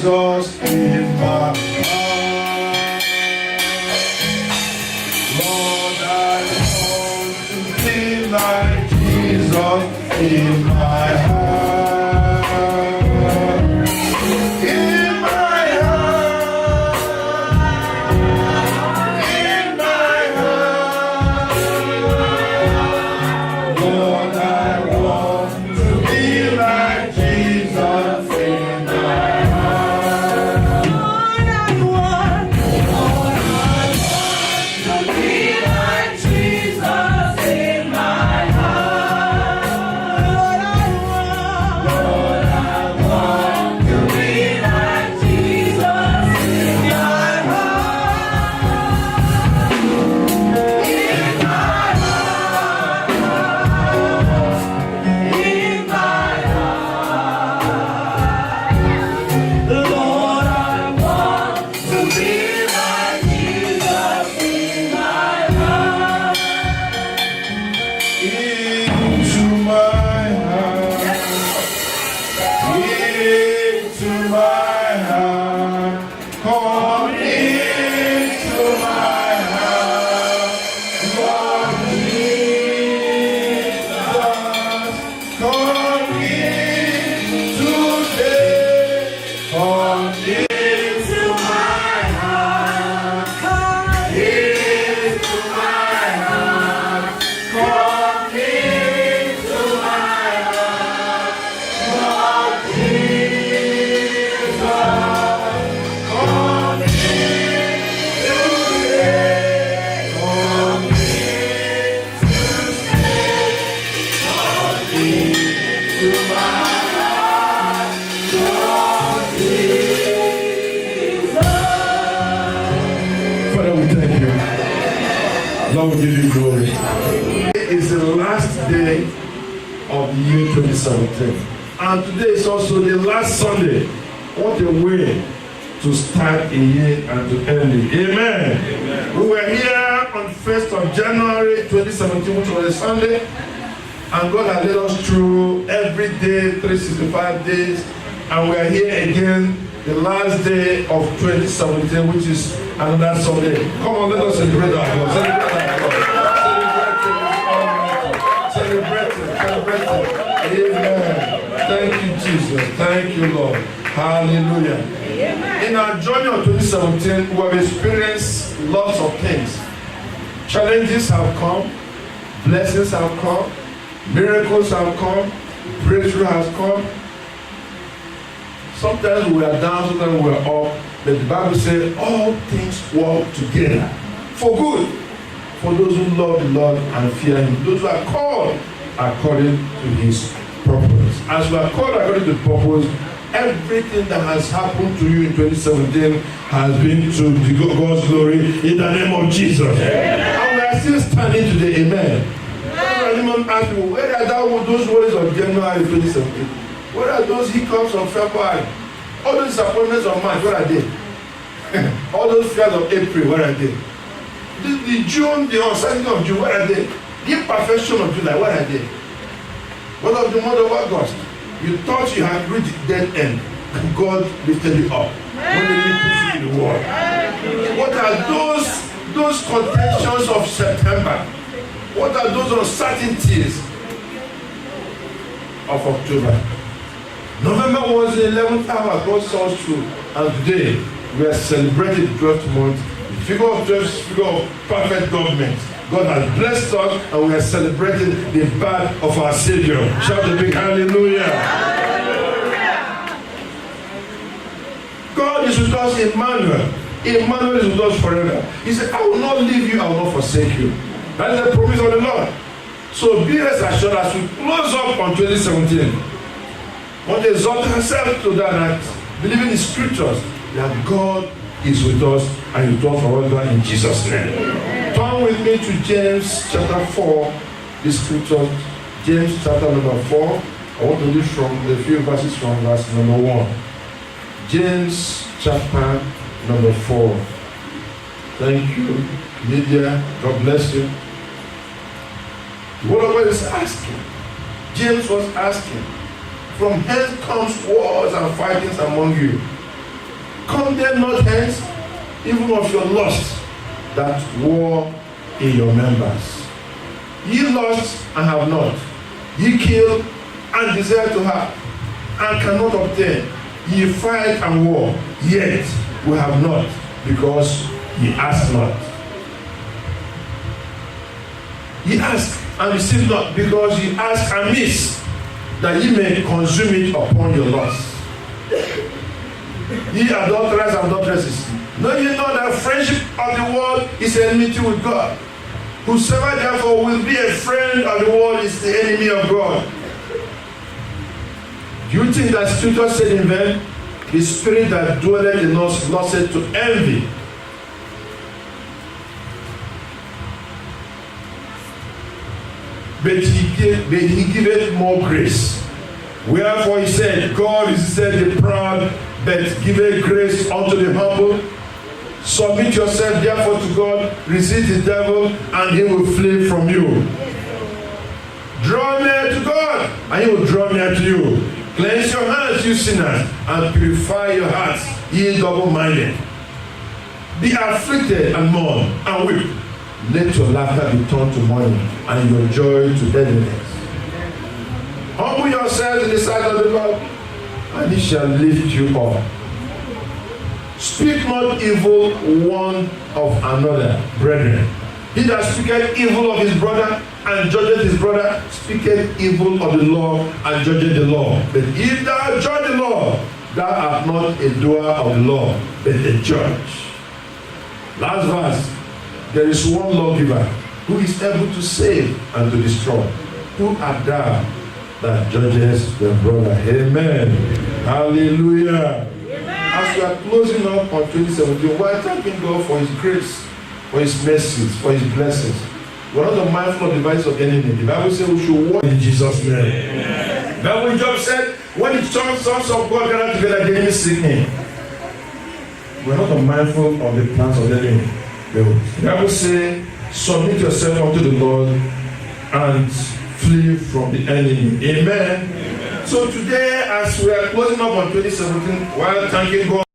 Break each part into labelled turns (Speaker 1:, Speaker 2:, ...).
Speaker 1: Jesus in my heart. Lord, I want to be like Jesus in my heart. In my heart. In my heart. Lord, I want to be like Jesus in my heart.
Speaker 2: Lord, I want to be like Jesus in my heart. Lord, I want to be like Jesus in my heart. In my heart. In my heart. Lord, I want to be like Jesus in my heart.
Speaker 1: Into my heart. Into my heart. Come into my heart. Lord Jesus, come in today. Come into my heart. Come into my heart. Come into my heart. Lord Jesus, come in today. Come into my heart. Lord Jesus. Father, we thank you. Lord, we give you glory. Today is the last day of the year 2017. And today is also the last Sunday. What a way to start a year and to end it. Amen. We were here on 1st of January 2017, which was a Sunday. And God has led us through every day, 365 days. And we are here again, the last day of 2017, which is another Sunday. Come on, let us celebrate our God. Celebrate it. Celebrate it. Amen. Thank you, Jesus. Thank you, Lord. Hallelujah. In our journey of 2017, we have experienced lots of things. Challenges have come, blessings have come, miracles have come, breakthrough has come. Sometimes we are down, sometimes we are up, but the Bible says all things work together for good for those who love the Lord and fear Him, those who are called according to His purpose. As we are called according to purpose, everything that has happened to you in 2017 has been to God's glory in the name of Jesus. And we are still standing today. Amen. Anyone ask me, where are those words of January 2017? Where are those hiccups of February? All those disappointments of March, where are they? All those fears of April, where are they? The June, the uncertainty of June, where are they? The imperfection of July, where are they? What of the month of August? You thought you had reached dead end, and God lifted you up. When did He put you in the world? What are those contentions of September? What are those uncertainties of October? November was the 11th hour, God saw us through. And today, we are celebrating the 12th month. The figure of 12 is the figure of perfect government. God has blessed us and we are celebrating the birth of our Savior. Shout a big hallelujah. God is with us, Emmanuel. Emmanuel is with us forever. He said, I will not leave you, I will not forsake you. That is the promise of the Lord. So be rest assured as we close up on 2017. Want to exalt ourselves to that, believing in scriptures that God is with us and with us forever in Jesus' name. Turn with me to James chapter 4, the scripture, James chapter number 4. I want to read from a few verses from verse number 1. James chapter number 4. Thank you, Lydia. God bless you. The word of God is asking. James was asking, from hence comes wars and fightings among you. Condemn not hence, even of your lust that war in your members. Ye lust and have not. Ye kill and desire to have, and cannot obtain. Ye fight and war, yet we have not, because ye ask not. Ye ask and receive not, because ye ask amiss, that ye may consume it upon your lust. Ye adulterers and adulteresses, know ye not that friendship of the world is enmity with God? Whosoever therefore will be a friend of the world is the enemy of God. Do you think that Scripture said in vain, the spirit that dwelleth in us lusteth to envy? But he giveth more grace. Wherefore he said, God is said the proud, but giveth grace unto the humble. Submit yourself therefore to God, resist the devil, and he will flee from you. Draw near to God, and he will draw near to you. Cleanse your hands, you sinners, and purify your hearts, ye double-minded. Be afflicted and mourn and weep. Let your laughter be turned to mourning, and your joy to deadliness. Humble yourselves in the sight of the Lord, and he shall lift you up. Speak not evil one of another, brethren. He that speaketh evil of his brother and judgeth his brother speaketh evil of the law and judgeth the law. But if thou judge the law, thou art not a doer of the law, but a judge. Last verse. There is one lawgiver who is able to save and to destroy. Who art thou that judgest the brother? Amen. Hallelujah. As we are closing up on 2017, we are thanking God for his grace, for his mercies, for his blessings. We are not mindful of the devices of the enemy. The Bible says we should walk in Jesus' name. Amen. But when Job said, when the sons of God gather together, the enemy seek me. We are not mindful of the plans of the enemy. The Bible says, submit yourself unto the Lord and flee from the enemy. Amen. Amen. So today, as we are closing up on 2017, while thanking God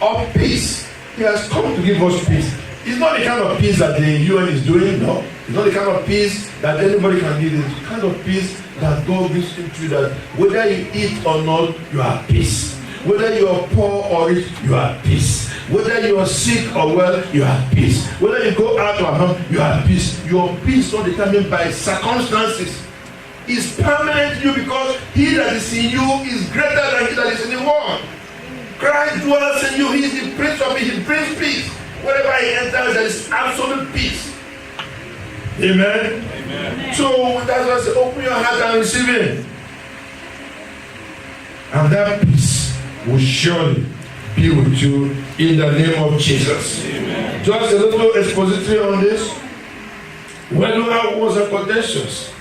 Speaker 1: of peace, he has come to give us peace. It's not the kind of peace that the UN is doing, no. It's not the kind of peace that anybody can give. It's the kind of peace that God gives to you, that whether you eat or not, you have peace. Whether you are poor or rich, you have peace. Whether you are sick or well, you have peace. Whether you go out or home, you have peace. Your peace is not determined by circumstances. It's permanent in you because he that is in you is greater than he that is in the world. Christ dwells in you. He is the Prince of Peace. He brings peace. Wherever he enters, there is absolute peace. Amen. Amen. So that's why I say, open your heart and receive it. And that peace will surely be with you in the name of Jesus. Amen. Just a little expository on this. When Noah was contentious,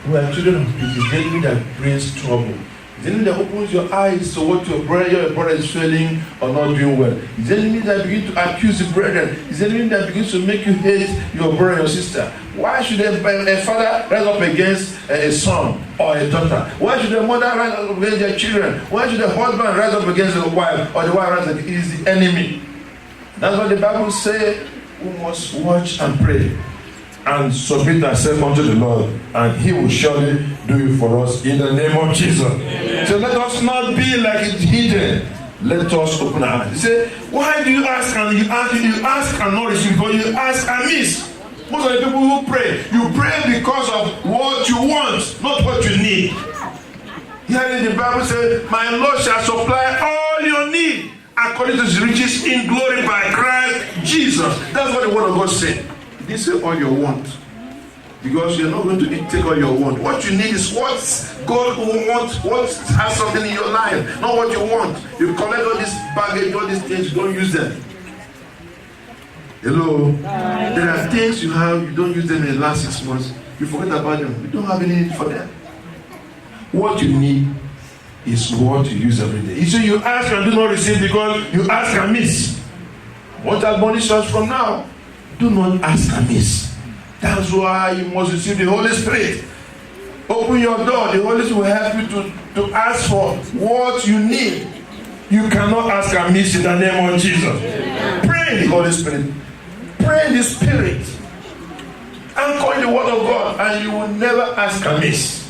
Speaker 1: we are children of peace. It's the enemy that brings trouble. It's the enemy that opens your eyes to what your brother is failing or not doing well. It's the enemy that begins to accuse the brethren. It's the enemy that begins to make you hate your brother and your sister. Why should a father rise up against a son or a daughter? Why should a mother rise up against their children? Why should a husband rise up against the wife, or the wife rise up against the enemy? That's what the Bible says. We must watch and pray and submit ourselves unto the Lord, and he will surely do it for us in the name of Jesus. Amen. So let us not be like it hidden. Let us open our eyes. He said, why do you ask and you ask and not receive, but you ask amiss? Most of the people who pray, you pray because of what you want, not what you need. Here in the Bible says, my Lord shall supply all your need according to his riches in glory by Christ Jesus. That's what the word of God said. He didn't say all your want, because you're not going to take all your want. What you need is what God will want, what has something in your life, not what you want. You collect all this baggage, all these things, you don't use them. Hello? There are things you have, you don't use them in the last 6 months. You forget about them. You don't have any need for them. What you need is what you use every day. You say you ask and do not receive because you ask amiss. What admonish us from now? Do not ask amiss. That's why you must receive the Holy Spirit. Open your door. The Holy Spirit will help you to ask for what you need. You cannot ask amiss in the name of Jesus. Pray in the Holy Spirit. Pray in the Spirit. Anchor in the Word of God, and you will never ask amiss.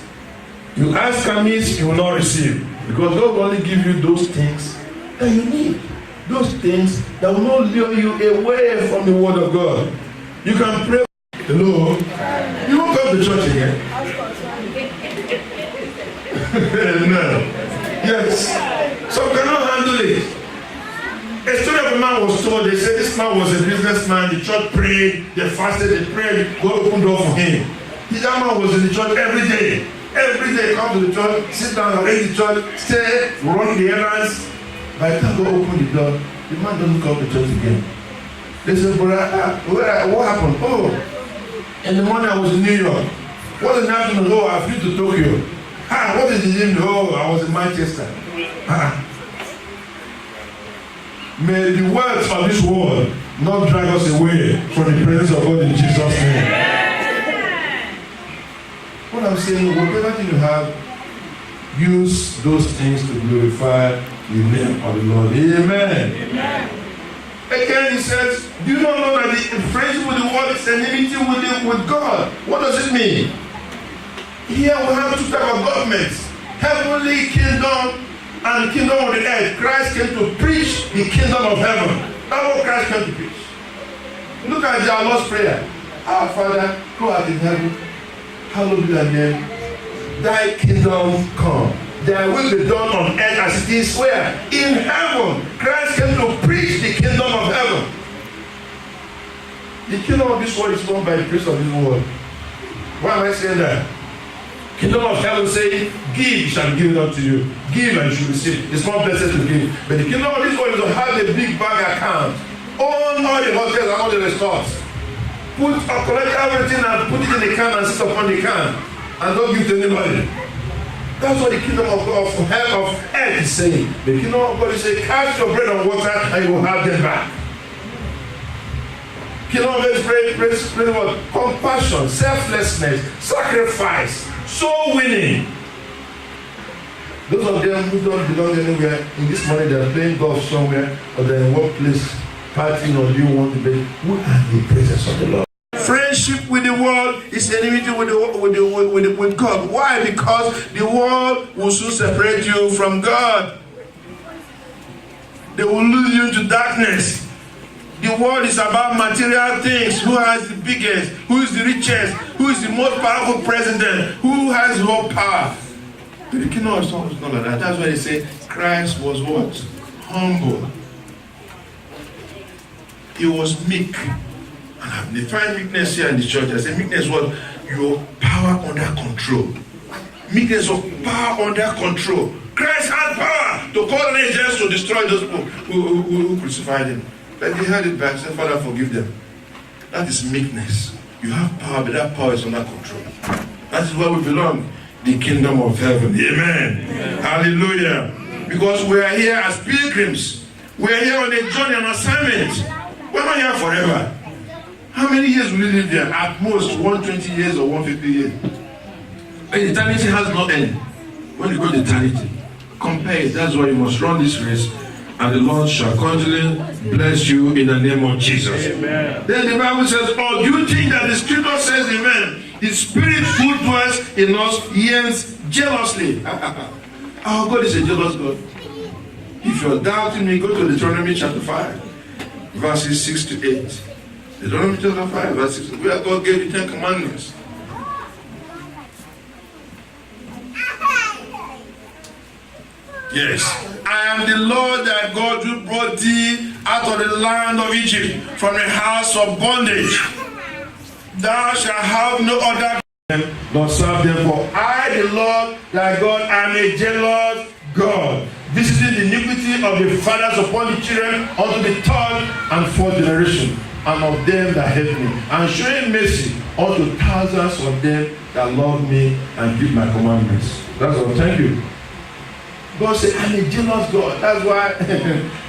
Speaker 1: You ask amiss, you will not receive. Because God will only give you those things that you need. Those things that will not lure you away from the Word of God. You can pray. Hello? You won't come to church again. No. Yes. Some cannot handle it. A story of a man was told. They said this man was a businessman. The church prayed, they fasted, they prayed. God opened door for him. That man was in the church every day. Every day, come to the church, sit down, arrange the church, stay, run the errands. By the time God opened the door, the man doesn't come to church again. They said, brother, what happened? Oh, in the morning I was in New York. What in the afternoon? Oh, I flew to Tokyo. What did you do? Oh, I was in Manchester. May the words of this world not drag us away from the presence of God in Jesus' name. What I'm saying, whatever thing you have, use those things to glorify the name of the Lord. Amen. Amen. Again, he says, do you not know that the friendship with the world is enmity with God? What does it mean? Here we have two types of governments. Heavenly kingdom and the kingdom of the earth. Christ came to preach the kingdom of heaven. That's what Christ came to preach. Look at our Lord's prayer. Our Father, who art in heaven, hallowed be thy name. Thy kingdom come. Thy will be done on earth as it is where? In heaven. Christ came to preach the kingdom of heaven. The kingdom of this world is run by the priest of this world. Why am I saying that? Kingdom of heaven saying, give, it shall be given unto you. Give and you shall receive. It's not blessed to give. But the kingdom of this world is to have a big bank account. Own all the hotels and all the resorts. Collect everything and put it in the can and sit upon the can. And don't give to anybody. That's what the kingdom of earth is saying. The kingdom of God is saying, cast your bread on water and you will have them back. Kingdom of earth praise what? Compassion, selflessness, sacrifice, soul winning. Those of them who don't belong anywhere, in this morning they are playing golf somewhere or they're in workplace partying or doing one debate. Who are the presence of the Lord? Friendship with the world is enmity with God. Why? Because the world will soon separate you from God. They will lose you into darkness. The world is about material things. Who has the biggest? Who is the richest? Who is the most powerful president? Who has more power? But the kingdom of God is not like that. That's why they say Christ was what? Humble. He was meek. And I've defined meekness here in the church. I say meekness was your power under control. Meekness of power under control. Christ had power to call on angels to destroy those people who crucified him. But he had it back. Said, Father, forgive them. That is meekness. You have power, but that power is under control. That is where we belong. The kingdom of heaven. Amen. Hallelujah. Because we are here as pilgrims. We are here on a journey, an assignment. We're not here forever. How many years will you live there? At most 120 years or 150 years. But eternity has no end. When you go to eternity, compare it. That's why you must run this race. And the Lord shall continually bless you in the name of Jesus. Amen. Then the Bible says, oh, do you think that the scripture says, amen, the spirit who dwells in us yearns jealously. Our God is a jealous God. If you're doubting me, go to Deuteronomy chapter 5, verses 6 to 8. Deuteronomy chapter 5, verse 6, where God gave the 10 commandments. Yes. I am the Lord thy God who brought thee out of the land of Egypt, from the house of bondage. Thou shalt have no other nor serve them, for I, the Lord thy God, am a jealous God, visiting the iniquity of the fathers upon the children unto the third and fourth generation, and of them that hate me, and showing mercy unto thousands of them that love me and keep my commandments. That's all. Thank you. God said, I'm a jealous God. That's why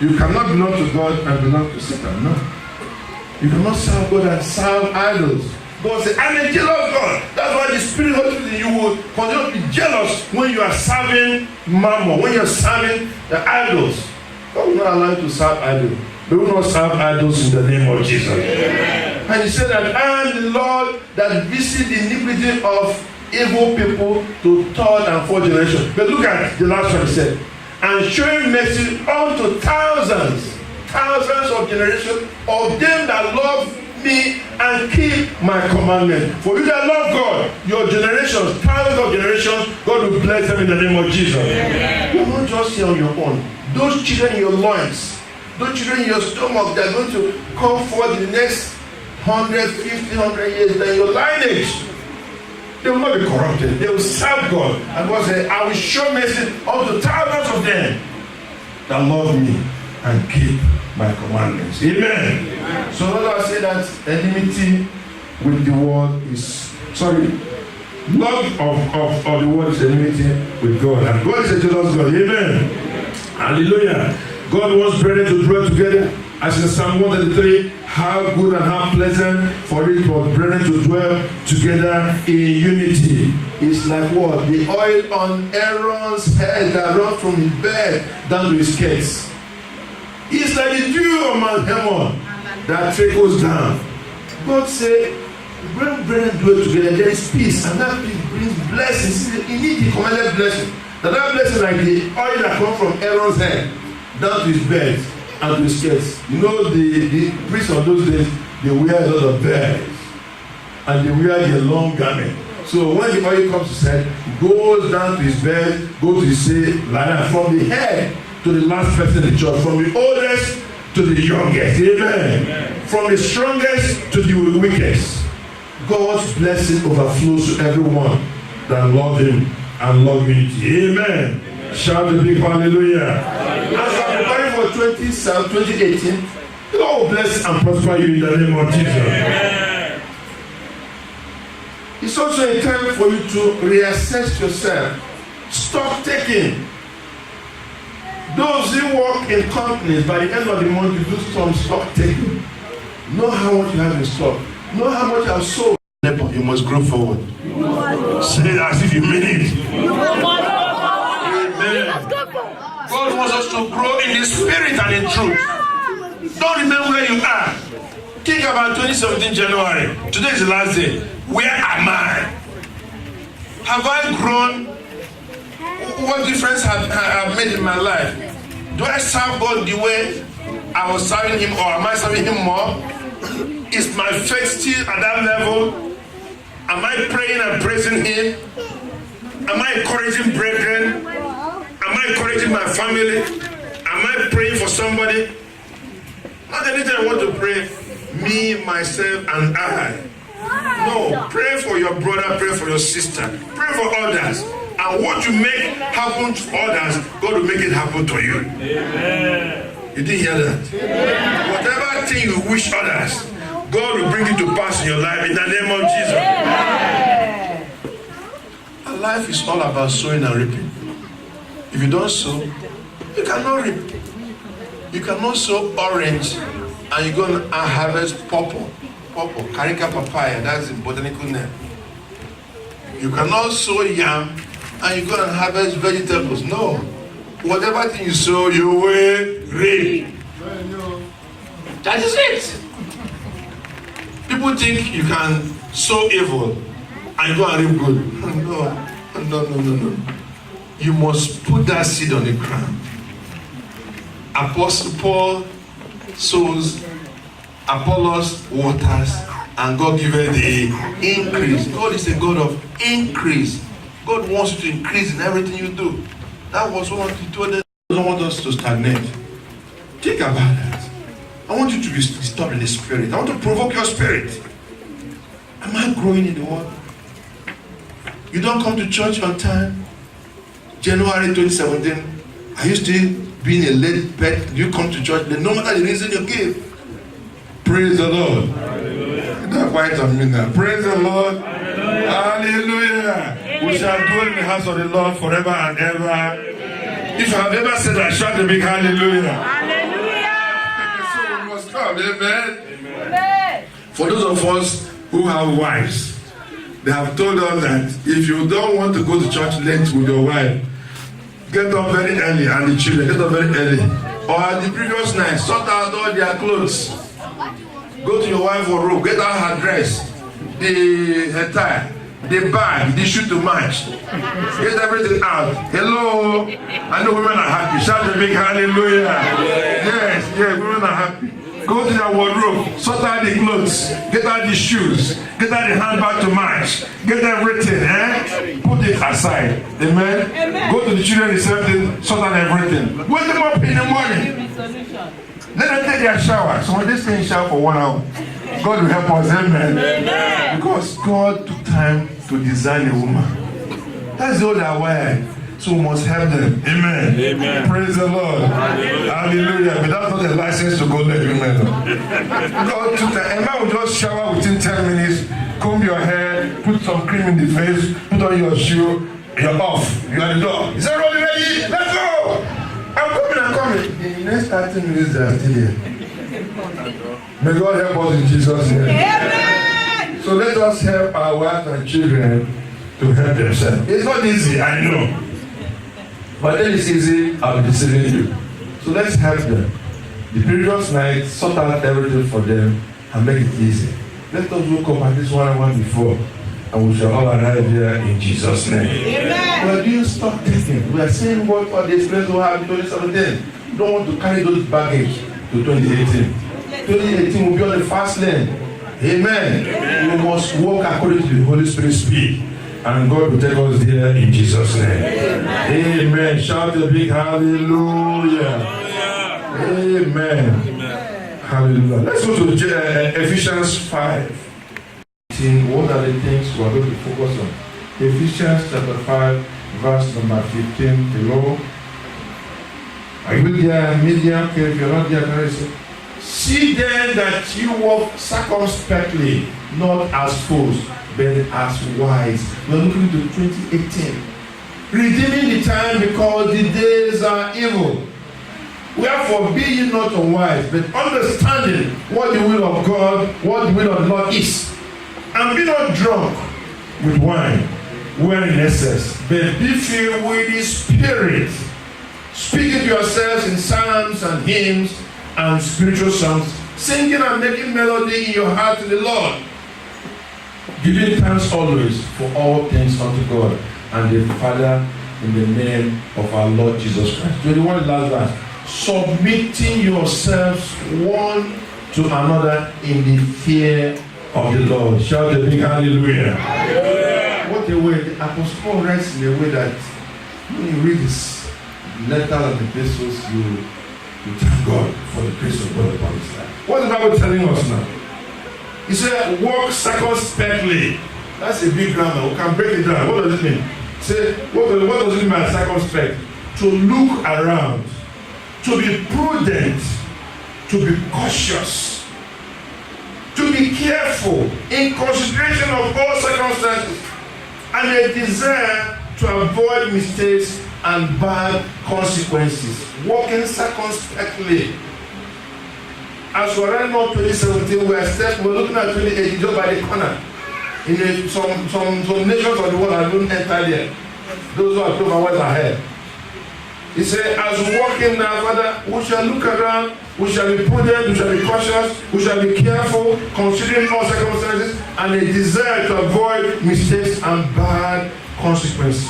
Speaker 1: you cannot belong to God and belong to Satan. No. You cannot serve God and serve idols. God said, I'm a jealous God. That's why the Spirit of you will continue to be jealous when you are serving mammon, when you're serving the idols. God will not allow you to serve idols. We will not serve idols in the name of Jesus. Amen. And he said that I am the Lord that visit the iniquity of evil people to third and fourth generation. But look at the last one he said. And showing mercy unto thousands of generations of them that love me and keep my commandment. For you that love God, your generations, thousands of generations, God will bless them in the name of Jesus. Amen. You're not just here on your own. Those children in your loins, those children in your stomach, they're going to come forward in the next 100, 50, 100 years. Then your lineage, they will not be corrupted. They will serve God. And God said, I will show mercy unto thousands of them that love me and keep my commandments. Amen. Amen. So Lord, I say that enmity with the world is, love of the world is enmity with God. And God is a jealous God. Amen. Hallelujah. God wants brethren to dwell together. As in Psalm 133, how good and how pleasant for it for brethren to dwell together in unity. It's like what? The oil on Aaron's head that runs from his bed down to his skirts. It's like the dew on Mount Hermon that trickles down. God said, when brethren dwell together, there is peace, and that peace brings blessings. You need the commanded blessing. That blessing like the oil that comes from Aaron's head down to his bed and to his skirts. You know, the priests of those days, they wear a lot of bells, and they wear their long garment. So when the oil comes to his head, it goes down to his bed, goes to his head, like that, from the head to the last person in the church, from the oldest to the youngest. Amen. Amen. From the strongest to the weakest. God's blessing overflows to everyone that love him and love unity. Amen. Amen. Shout the big hallelujah. As I'm preparing for 2018, God will bless and prosper you in the name of Jesus. Amen. It's also a time for you to reassess yourself. Stop taking. Those who work in companies, by the end of the month, you do some stock taking. Know how much you have in stock. Know how much you have sold. You must grow forward. Say it as if you mean it. Amen. God wants us to grow in the spirit and in truth. Don't remember where you are. Think about 2017 January. Today is the last day. Where am I? Have I grown? What difference have I made in my life? Do I serve God the way I was serving him, or am I serving him more? Is my faith still at that level? Am I praying and praising him? Am I encouraging brethren? Am I encouraging my family? Am I praying for somebody? Not anything I want to pray. Me, myself, and I. No, pray for your brother, pray for your sister, pray for others. And what you make happen to others, God will make it happen to you. Amen. You didn't hear that? Amen. Whatever thing you wish others, God will bring it to pass in your life in the name of Jesus. Amen. Our life is all about sowing and reaping. If you don't sow, you cannot reap. You cannot sow orange and you're going to harvest purple. Purple, Carica papaya, that's the botanical name. You cannot sow yam and you go and harvest vegetables. No. Whatever thing you sow, you will reap. That is it. People think you can sow evil and go and reap good. No. You must put that seed on the ground. Apostle Paul sows, Apollos waters, and God giveth the increase. God is a God of increase. God wants you to increase in everything you do. That was what he told us. He doesn't want us to stagnate. Think about that. I want you to be disturbed in the spirit. I want to provoke your spirit. Am I growing in the word? You don't come to church on time. January 2017, are you still being a late pet? You come to church, no matter the reason you give. Praise the Lord. Hallelujah. Not quite a minute now. Praise the Lord. Hallelujah. Hallelujah. We shall dwell in the house of the Lord forever and ever. Amen. If you have ever said that, shout a big hallelujah. Hallelujah. So we must come. Amen. Amen. For those of us who have wives, they have told us that if you don't want to go to church late with your wife, get up very early, and the children get up very early. or the previous night, sort out all their clothes. Go to your wife's wardrobe, get out her dress, her tie, the bag, the shoe to match. Get everything out. Hello. I know women are happy. Shout a big hallelujah. Yes, women are happy. Go to their wardrobe, sort out the clothes, get out the shoes, get out the handbag to match, get everything, put it aside. Amen? Go to the children, the same thing, sort out everything. Wake them up in the morning. Let them take their shower. So when they stay in shower for 1 hour, God will help us. Amen? Because God took time to design a woman. That's the other way. So we must help them. Amen. Praise the Lord. Hallelujah. But that's not a license to go let women know. God took time. A man will just shower within 10 minutes, comb your hair, put some cream in the face, put on your shoe, you're off. You're at the door. Is everybody ready? Let's go! I'm coming. In the next 30 minutes, they are still here. May God help us in Jesus' name. Amen. So let us help our wives and children to help themselves. It's not easy, I know. But then it's easy, I'll be deceiving you. So let's help them. The previous night, sort out everything for them and make it easy. Let us look up at this 1 hour before, and we shall all arrive here in Jesus' name. Amen. Well, do you stop thinking? We are saying what for the experience we have in 2017. You don't want to carry those baggage to 2018. 2018 will be on the fast lane. Amen. We must walk according to the Holy Spirit's speed. And God will take us there in Jesus' name. Amen. Shout a big hallelujah. Amen. Hallelujah. Let's go to Ephesians 5. What are the things we are going to focus on? Ephesians chapter 5, verse number 15 below. Are you there, medium? Okay, if you're not there, can I say? See then that you walk circumspectly, not as fools, but as wise. We're looking to 2018. Redeeming the time because the days are evil. Wherefore be ye not unwise, but understanding what the will of God, what the will of the Lord is. And be not drunk with wine, wherein excess, but be filled with the Spirit, speaking to yourselves in psalms and hymns and spiritual songs, singing and making melody in your heart to the Lord, giving thanks always for all things unto God and the Father in the name of our Lord Jesus Christ. 21 last verse. Submitting yourselves one to another in the fear of the Lord. Shout a big hallelujah. What a way. The Apostle Paul writes in a way that when you read this letter and the epistles, you thank God for the grace of God upon his life. What is the Bible telling us now? He said, walk circumspectly. That's a big grammar. We can break it down. What does it mean? Say, what does it mean by circumspect? To look around, to be prudent, to be cautious, to be careful in consideration of all circumstances, and a desire to avoid mistakes and bad consequences. Walking circumspectly. As we're running on 2017, we're looking at 2018 just by the corner. In some nations of the world are don't enter there. Those who are 12 hours ahead. He said, as we walk in now, Father, we shall look around, we shall be prudent, we shall be cautious, we shall be careful, considering all circumstances, and a desire to avoid mistakes and bad consequences.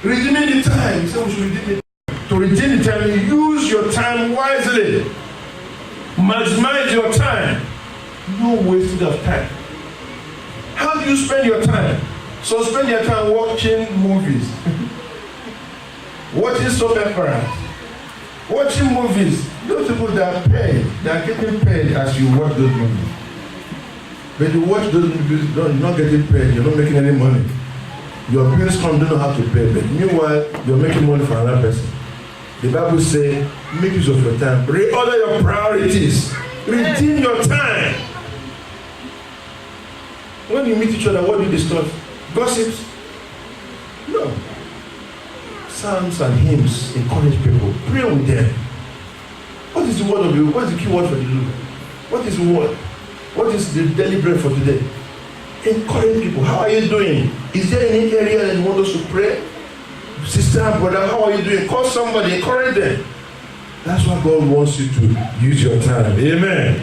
Speaker 1: Redeeming the time. He said we should redeem it. To redeem the time, use your time wisely. Maximize your time. No wasting of time. How do you spend your time? So spend your time watching movies, watching soap operas, watching movies. Those people that are paid, they are getting paid as you watch those movies. But you watch those movies, you're not getting paid, you're not making any money. Your parents don't know how to pay, but meanwhile, you're making money for another person. The Bible says, make use of your time. Reorder your priorities. Redeem your time. When you meet each other, what do you discuss? Gossips? No. Psalms and hymns encourage people. Pray with them. What is the word of you? What is the key word for the Lord? What is the word? What is the daily bread for today? Encourage people. How are you doing? Is there any area that you want us to pray? Sister, brother, how are you doing? Call somebody, encourage them. That's what God wants you to use your time. Amen.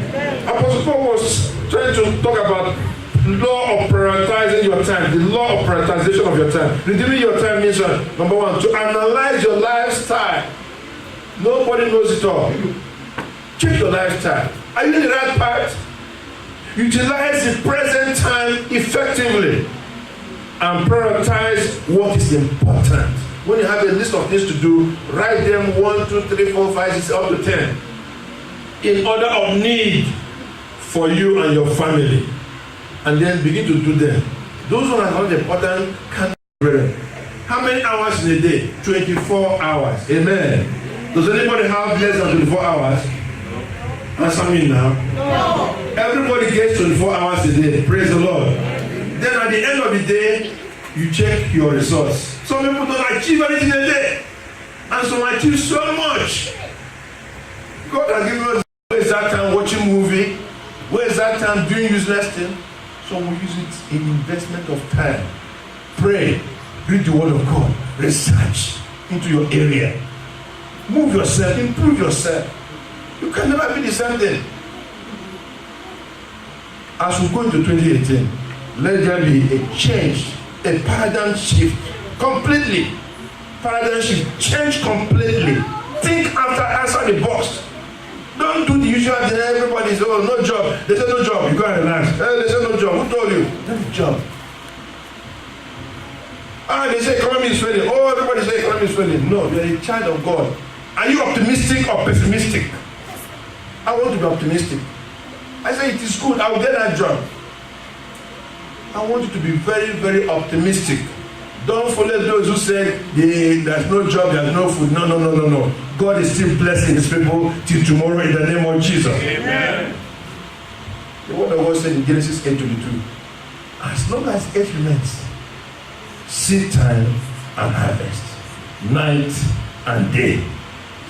Speaker 1: Apostle Paul was trying to talk about the law of prioritizing your time, the law of prioritization of your time. Redeeming your time means number one, to analyze your lifestyle. Nobody knows it all. Check your lifestyle. Are you in the right path? Utilize the present time effectively and prioritize what is important. When you have a list of things to do, write them 1, 2, 3, 4, 5, 6, up to 10 in order of need for you and your family, and then begin to do them. Those ones are not important. How many hours in a day? 24 hours. Amen. Does anybody have less than 24 hours? Answer me now. No. Everybody gets 24 hours a day. Praise the Lord. Then at the end of the day, you check your results. Some people don't achieve anything a day, and some achieve so much. God has given us, where is that time watching movie? Where is that time doing useless thing? Some will use it in investment of time. Pray, read the word of God, research into your area. Move yourself, improve yourself. You can never be the same thing. As we go into 2018, let there be a change, a paradigm shift, completely. Paradigm shift, change completely. Think outside the box. Don't do the usual thing. Everybody says, oh, no job. They say no job. You go and relax. They say no job. Who told you? No job. They say economy is failing. Oh, everybody say economy is failing. No, you are a child of God. Are you optimistic or pessimistic? I want to be optimistic. I say it is good. I will get that job. I want you to be very, very optimistic. Don't follow those who say there's no job, there's no food. No. God is still blessing his people till tomorrow in the name of Jesus. Amen. The word of God said in Genesis 8:22, as long as it remains, seed time and harvest, night and day,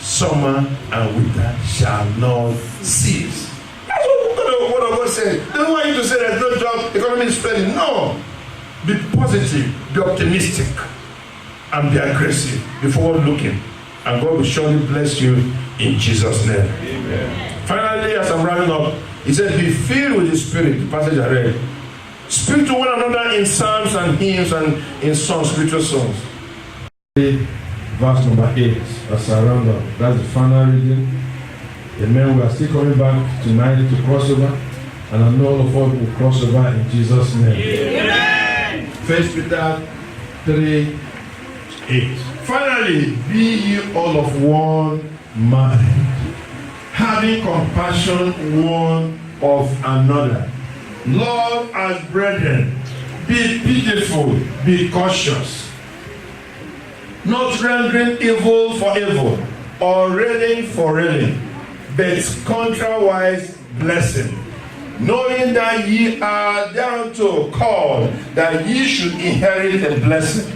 Speaker 1: summer and winter shall not cease. That's what the word of God said. They don't want you to say there's no job, economy is failing. No. Be positive, be optimistic, and be aggressive, be forward looking, and God will surely bless you in Jesus' name. Amen. Finally, as I'm rounding up, he said, be filled with the Spirit, the passage I read. Speak to one another in psalms and hymns and in songs, spiritual songs. Verse number 8, as I round up, that's the final reading. Amen. We are still coming back tonight to crossover, and I know all of us will cross over in Jesus' name. Amen. 1 Peter 3:8. Finally, be ye all of one mind, having compassion one of another. Love as brethren. Be pitiful, be cautious. Not rendering evil for evil, or railing for railing, but contrariwise blessing. Knowing that ye are thereunto called, that ye should inherit a blessing.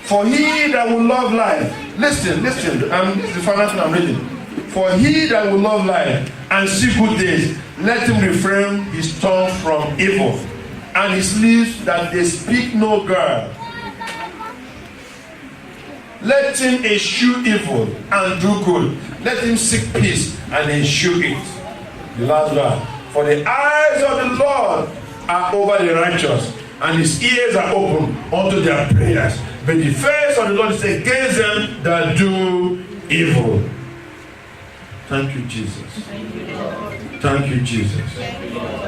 Speaker 1: For he that will love life, listen, this is the final thing I'm reading. For he that will love life and see good days, let him refrain his tongue from evil, and his lips that they speak no guile. Let him eschew evil and do good. Let him seek peace and eschew it. The last one. For the eyes of the Lord are over the righteous, and his ears are open unto their prayers. But the face of the Lord is against them that do evil. Thank you, Jesus. Thank you, Jesus.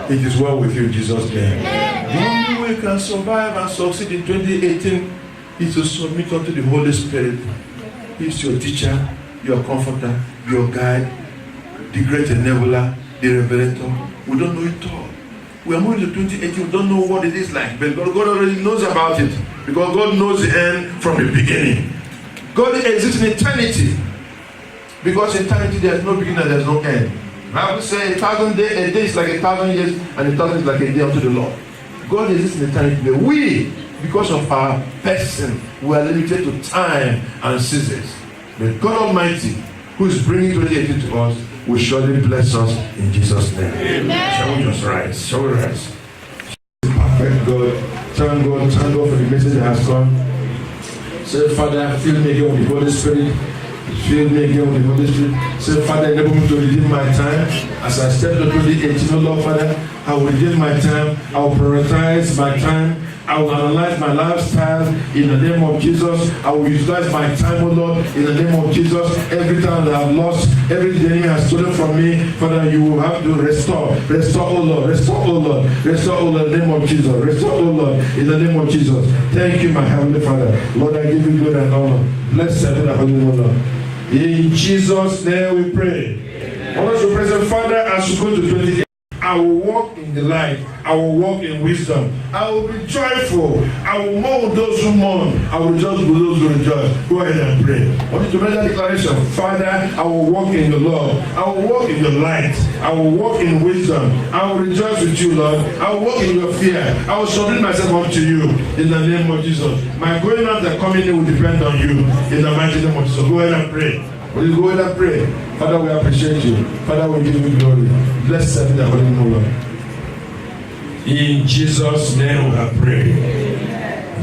Speaker 1: It is well with you in Jesus' name. The only way you can survive and succeed in 2018 is to submit unto the Holy Spirit. He's your teacher, your comforter, your guide, the great enabler, the revelator. We don't know it all. We are moving to 2018, we don't know what it is like, but God already knows about it, because God knows the end from the beginning. God exists in eternity, because in eternity there is no beginning and there is no end. The Bible says a day is like 1,000 years, and 1,000 is like a day unto the Lord. God exists in eternity, but we, because of our person, we are limited to time and seasons. But God Almighty, who is bringing 2018 to us, will surely bless us in Jesus' name. Amen. Shall we just rise? Shall we rise? Perfect God. Thank God for the message that has come. Say, Father, fill me again with the Holy Spirit. Fill me again with the Holy Spirit. Say, Father, enable me to redeem my time. As I step into the 18, Lord, Father, I will redeem my time. I will prioritize my time. I will analyze my lifestyle in the name of Jesus. I will utilize my time, O Lord, in the name of Jesus. Every time that I've lost, every the enemy has stolen from me, Father, you will have to restore. Restore, O Lord. Restore, O Lord. Restore, O Lord, in the name of Jesus. Restore, O Lord, in the name of Jesus. Thank you, my Heavenly Father. Lord, I give you glory and honor. Blessed be the Holy Name, Lord. In Jesus' name we pray. I want to present, Father, as you go to 28. I will walk in the light. I will walk in wisdom. I will be joyful. I will mourn with those who mourn. I will rejoice with those who rejoice. Go ahead and pray. I want you to make that declaration. Father, I will walk in the Lord. I will walk in your light. I will walk in wisdom. I will rejoice with you, Lord. I will walk in your fear. I will submit myself unto you in the name of Jesus. My going out and coming in will depend on you in the mighty name of Jesus. Go ahead and pray. Will you go ahead and pray? Father, we appreciate you. Father, we give you glory. Blessed be the Holy Name, Lord. In Jesus' name we have prayed.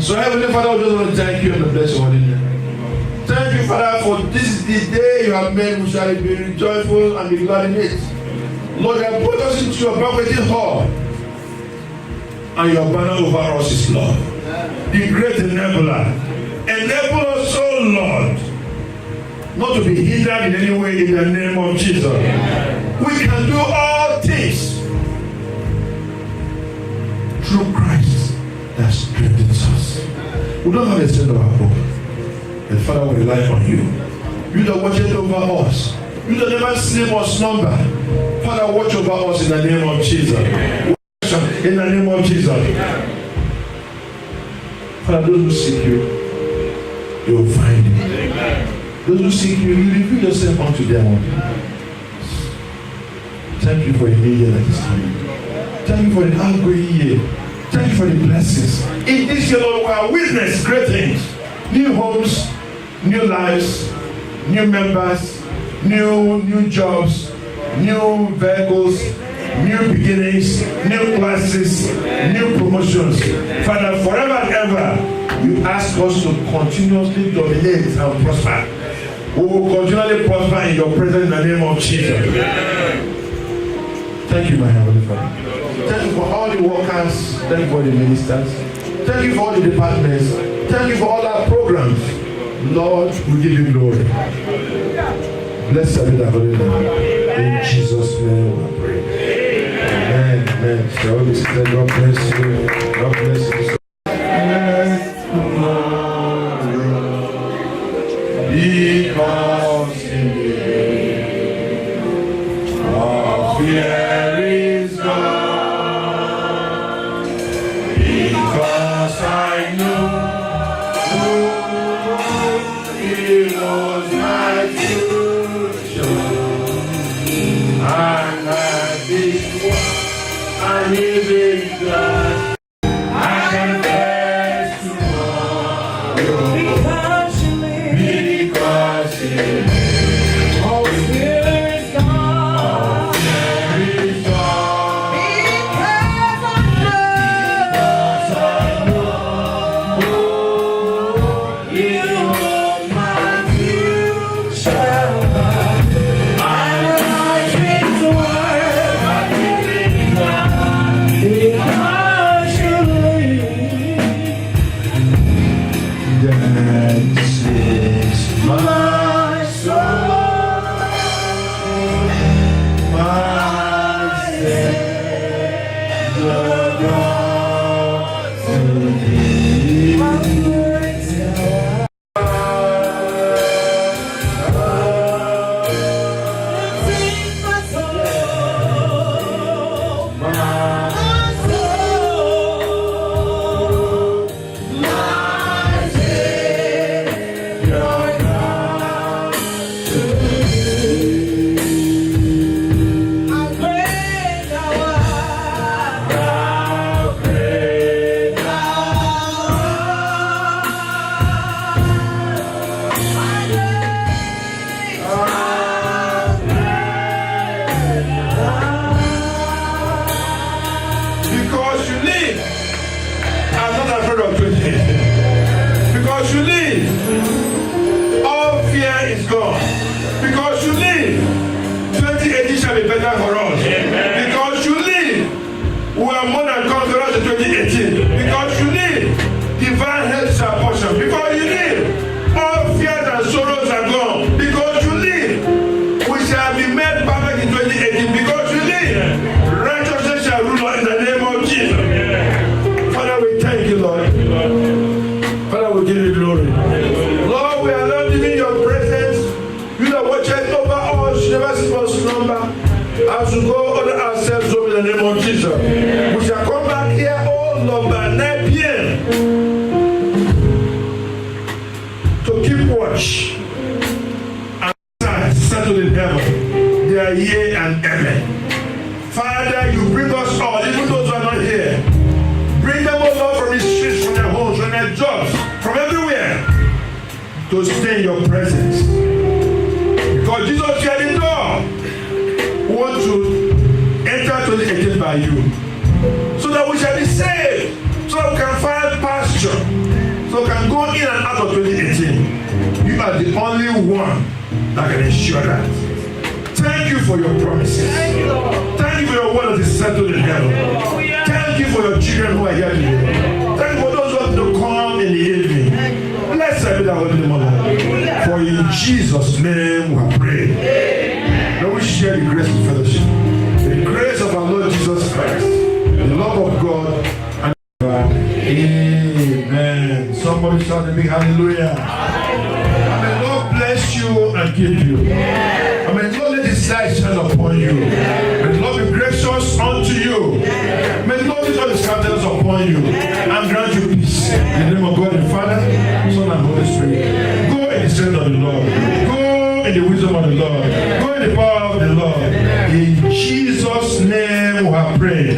Speaker 1: So, Heavenly Father, we just want to thank you and bless your holy name. Thank you, Father, for this is the day you have made. We shall be joyful and be glad in it. Lord, you have put us into your banqueting hall, and your banner over us is love. The great enabler. Enable us, oh Lord, not to be hindered in any way in the name of Jesus. We can do all things through Christ that strengthens us. We don't have a strength of our own. And Father, we rely on you. You that watch over us. You that never sleep or slumber. Father, watch over us in the name of Jesus. In the name of Jesus. Father, those who seek you, you will find you. Those who seek you, you reveal yourself unto them. Thank you for a new year that is coming. Thank you for the outgoing year. Thank you for the blessings. In this year, Lord, we are witness great things. New homes, new lives, new members, new jobs, new vehicles, new beginnings, new classes, new promotions. Father, forever and ever, you ask us to continuously dominate and prosper. We will continually prosper in your presence in the name of Jesus. Thank you, my Heavenly Father. Thank you for all the workers. Thank you for the ministers. Thank you for all the departments. Thank you for all our programs. Lord, we give you glory. Blessed be the Holy Name. In Jesus' name we pray. Amen. Amen. Shall we say, God bless you. God bless you. Because in all fear is gone, because I know He knows my future, and at this one I live in God. I can face tomorrow. Because you live. Because you live. All fear is gone. All fear is gone. Because I know you know my future. I will treat the world because you live. This is my soul. gone. Because you live, 2018 shall be better for us. Because you live, we are more than conquerors in 2018. Because you live, divine health is our portion. Because you live, all fears and sorrows are gone. Because you live, we shall be made perfect in 2018. Because you live, righteousness shall rule in the name of Jesus. Father, we thank you, Lord. Father, we give you glory. Lord, we are not leaving your presence. You that watches over us, never see us slumber. As we go order ourselves over in the name of Jesus. We shall come back here, oh Lord, by 9 p.m. to keep watch and settle in heaven. They are yea and amen. Father, you bring us all, even those who are not here. Bring them, oh Lord, from the streets, from their homes, from their jobs, from everywhere, to stay in your presence. Because Jesus, you are the door. We want to enter 2018 by you, so that we shall be saved, so that we can find pasture, so we can go in and out of 2018. You are the only one that can ensure that. Thank you for your promises. Thank you for your word that is settled in heaven. Thank you for your children who are here today. Thank you for those who want to come in the evening. Blessed be the holy name of God. For in Jesus' name we have prayed. Let us share the grace of fellowship. The grace of our Lord Jesus Christ, the love of God, and amen. Somebody shout a big hallelujah. May Lord bless you and keep you. May Lord let his light shine upon you. May Lord be gracious unto you. May Lord lift up his countenance upon you and grant you peace. In the name of God the Father, Son, and Holy Spirit. Go in the strength of the Lord. Go in the wisdom of the Lord. Go in the power of the Lord. In Jesus' name we have prayed.